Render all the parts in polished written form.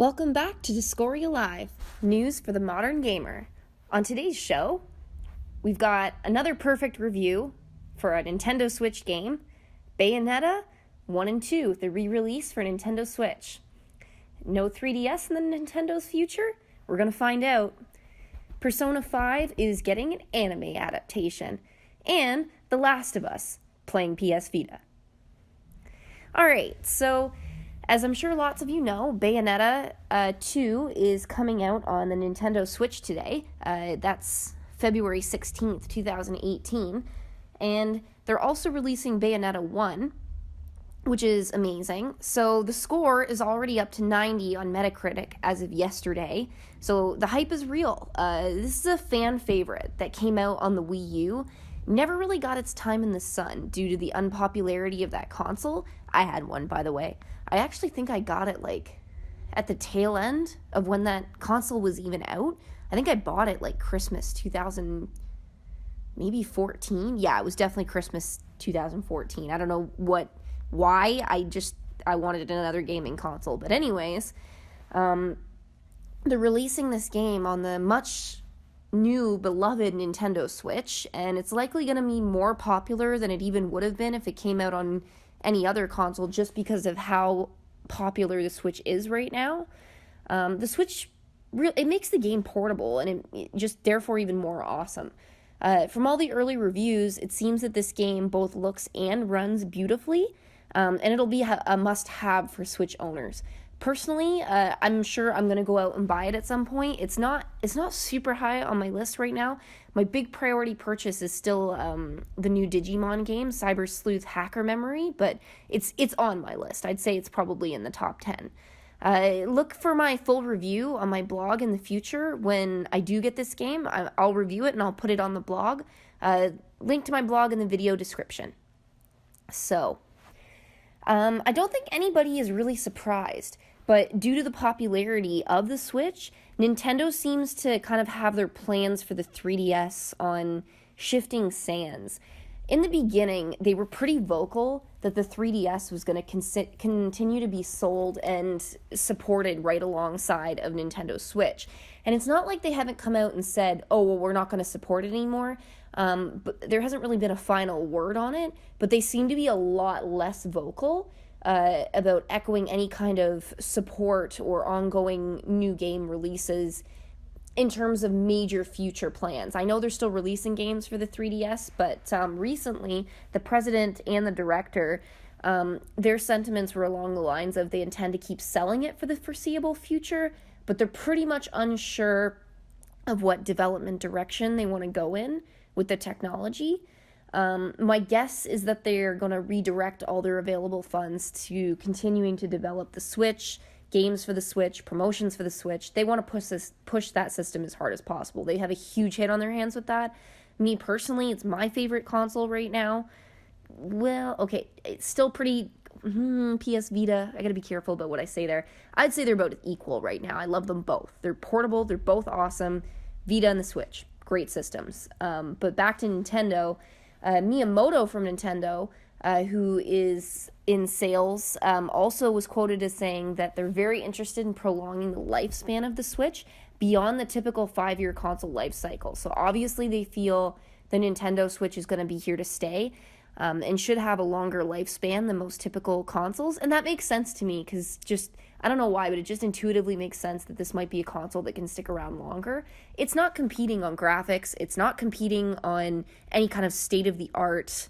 Welcome back to DiscoriaLIVE, news for the modern gamer. On today's show, we've got another perfect review for a Nintendo Switch game, Bayonetta 1 and 2, the re-release for Nintendo Switch. No 3DS in the Nintendo's future? We're going to find out. Persona 5 is getting an anime adaptation, and The Last of Us playing PS Vita. Alright, so as I'm sure lots of you know, Bayonetta 2 is coming out on the Nintendo Switch today. That's February 16th, 2018. And they're also releasing Bayonetta 1, which is amazing. So the score is already up to 90 on Metacritic as of yesterday. So the hype is real. This is a fan favorite that came out on the Wii U. Never really got its time in the sun due to the unpopularity of that console. I had one, by the way. I actually think I got it, at the tail end of when that console was even out. I think I bought it, Christmas 14. Yeah, it was definitely Christmas 2014. I don't know why. I wanted another gaming console. But anyways, they're releasing this game on the much new, beloved Nintendo Switch, and it's likely going to be more popular than it even would have been if it came out on any other console, just because of how popular the Switch is right now. The Switch, it makes the game portable, and it just therefore even more awesome. From all the early reviews, it seems that this game both looks and runs beautifully, and it'll be a must-have for Switch owners. Personally, I'm sure I'm going to go out and buy it at some point. It's not super high on my list right now. My big priority purchase is still the new Digimon game, Cyber Sleuth Hacker Memory, but it's on my list. I'd say it's probably in the top 10. Look for my full review on my blog in the future. When I do get this game, I'll review it and I'll put it on the blog. Link to my blog in the video description. So, I don't think anybody is really surprised, but due to the popularity of the Switch, Nintendo seems to kind of have their plans for the 3DS on shifting sands. In the beginning, they were pretty vocal that the 3DS was going to continue to be sold and supported right alongside of Nintendo Switch. And it's not like they haven't come out and said, oh, well, we're not going to support it anymore. But there hasn't really been a final word on it, but they seem to be a lot less vocal about echoing any kind of support or ongoing new game releases in terms of major future plans. I know they're still releasing games for the 3DS, but recently the president and the director, their sentiments were along the lines of they intend to keep selling it for the foreseeable future, but they're pretty much unsure of what development direction they want to go in with the technology. My guess is that they're going to redirect all their available funds to continuing to develop the Switch, games for the Switch, promotions for the Switch. They want to push that system as hard as possible. They have a huge hit on their hands with that. Me personally, it's my favorite console right now. Well, okay, it's still pretty PS Vita. I gotta be careful about what I say there. I'd say they're about equal right now. I love them both. They're portable. They're both awesome. Vita and the Switch, great systems. But back to Nintendo. Miyamoto from Nintendo, who is in sales, also was quoted as saying that they're very interested in prolonging the lifespan of the Switch beyond the typical 5-year console life cycle. So obviously they feel the Nintendo Switch is going to be here to stay, and should have a longer lifespan than most typical consoles. And that makes sense to me because I don't know why, but it just intuitively makes sense that this might be a console that can stick around longer. It's not competing on graphics. It's not competing on any kind of state-of-the-art,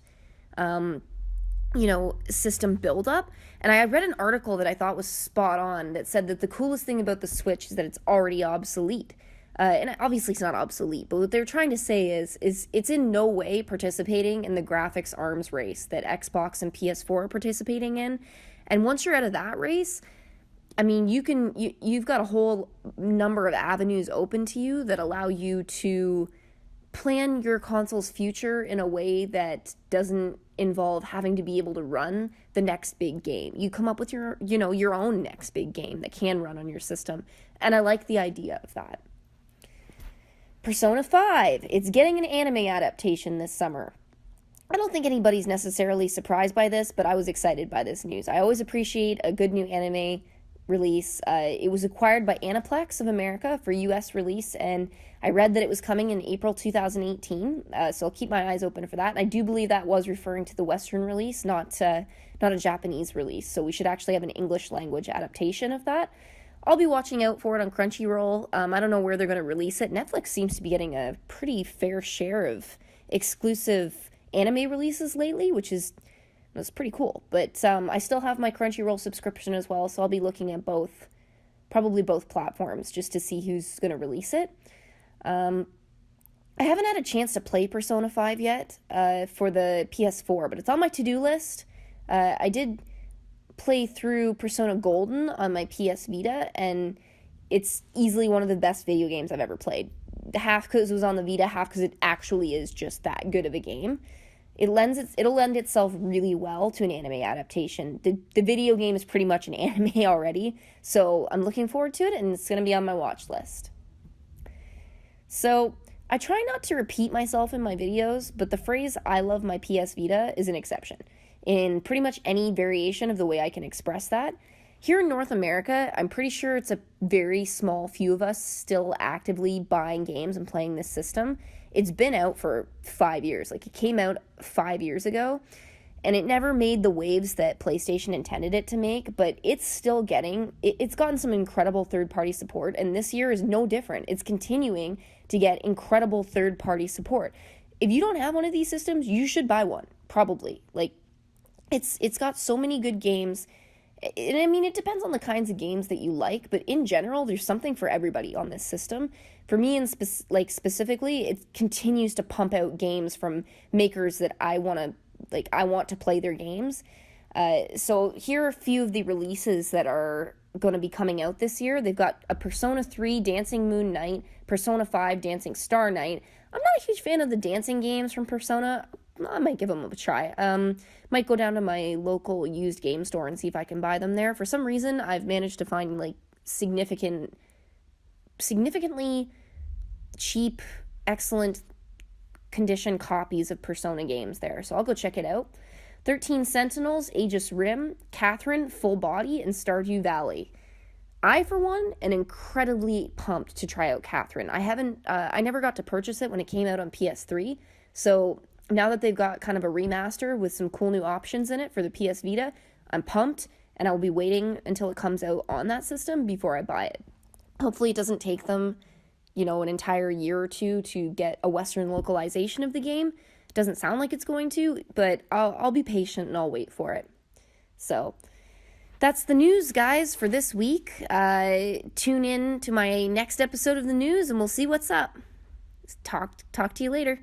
system buildup. And I read an article that I thought was spot on that said that the coolest thing about the Switch is that it's already obsolete. And obviously it's not obsolete, but what they're trying to say is it's in no way participating in the graphics arms race that Xbox and PS4 are participating in. And once you're out of that race, I mean, you've got a whole number of avenues open to you that allow you to plan your console's future in a way that doesn't involve having to be able to run the next big game. You come up with your own next big game that can run on your system. And I like the idea of that. Persona 5, it's getting an anime adaptation this summer. I don't think anybody's necessarily surprised by this, but I was excited by this news. I always appreciate a good new anime release. It was acquired by Aniplex of America for US release, and I read that it was coming in April 2018, so I'll keep my eyes open for that. And I do believe that was referring to the Western release, not a Japanese release, so we should actually have an English language adaptation of that. I'll be watching out for it on Crunchyroll. I don't know where they're going to release it. Netflix seems to be getting a pretty fair share of exclusive anime releases lately, which is that's pretty cool. But I still have my Crunchyroll subscription as well, so I'll be looking at probably both platforms, just to see who's going to release it. I haven't had a chance to play Persona 5 yet for the PS4, but it's on my to-do list. I did play through Persona Golden on my PS Vita, and it's easily one of the best video games I've ever played. Half because it was on the Vita, half because it actually is just that good of a game. It'll lend itself really well to an anime adaptation. The video game is pretty much an anime already, so I'm looking forward to it, and it's going to be on my watch list. So, I try not to repeat myself in my videos, but the phrase, "I love my PS Vita," is an exception in pretty much any variation of the way I can express that. Here in North America, I'm pretty sure it's a very small few of us still actively buying games and playing this system. It's been out for 5 years. Like, it came out 5 years ago, and it never made the waves that PlayStation intended it to make, but it's still it's gotten some incredible third-party support, and this year is no different. It's continuing to get incredible third-party support. If you don't have one of these systems, you should buy one, probably. Like, it's got so many good games. And I mean, it depends on the kinds of games that you like, but in general, there's something for everybody on this system. For me, specifically, it continues to pump out games from makers that I want to play their games. So here are a few of the releases that are going to be coming out this year. They've got a Persona 3 Dancing Moon Night, Persona 5 Dancing Star Night. I'm not a huge fan of the dancing games from Persona. I might give them a try. Might go down to my local used game store and see if I can buy them there. For some reason, I've managed to find like significantly cheap, excellent condition copies of Persona games there. So I'll go check it out. 13 Sentinels, Aegis Rim, Catherine, Full Body, and Stardew Valley. I, for one, am incredibly pumped to try out Catherine. I never got to purchase it when it came out on PS3, so now that they've got kind of a remaster with some cool new options in it for the PS Vita, I'm pumped, and I'll be waiting until it comes out on that system before I buy it. Hopefully it doesn't take them, an entire year or two to get a Western localization of the game. It doesn't sound like it's going to, but I'll be patient and I'll wait for it. So, that's the news, guys, for this week. Tune in to my next episode of the news, and we'll see what's up. Talk to you later.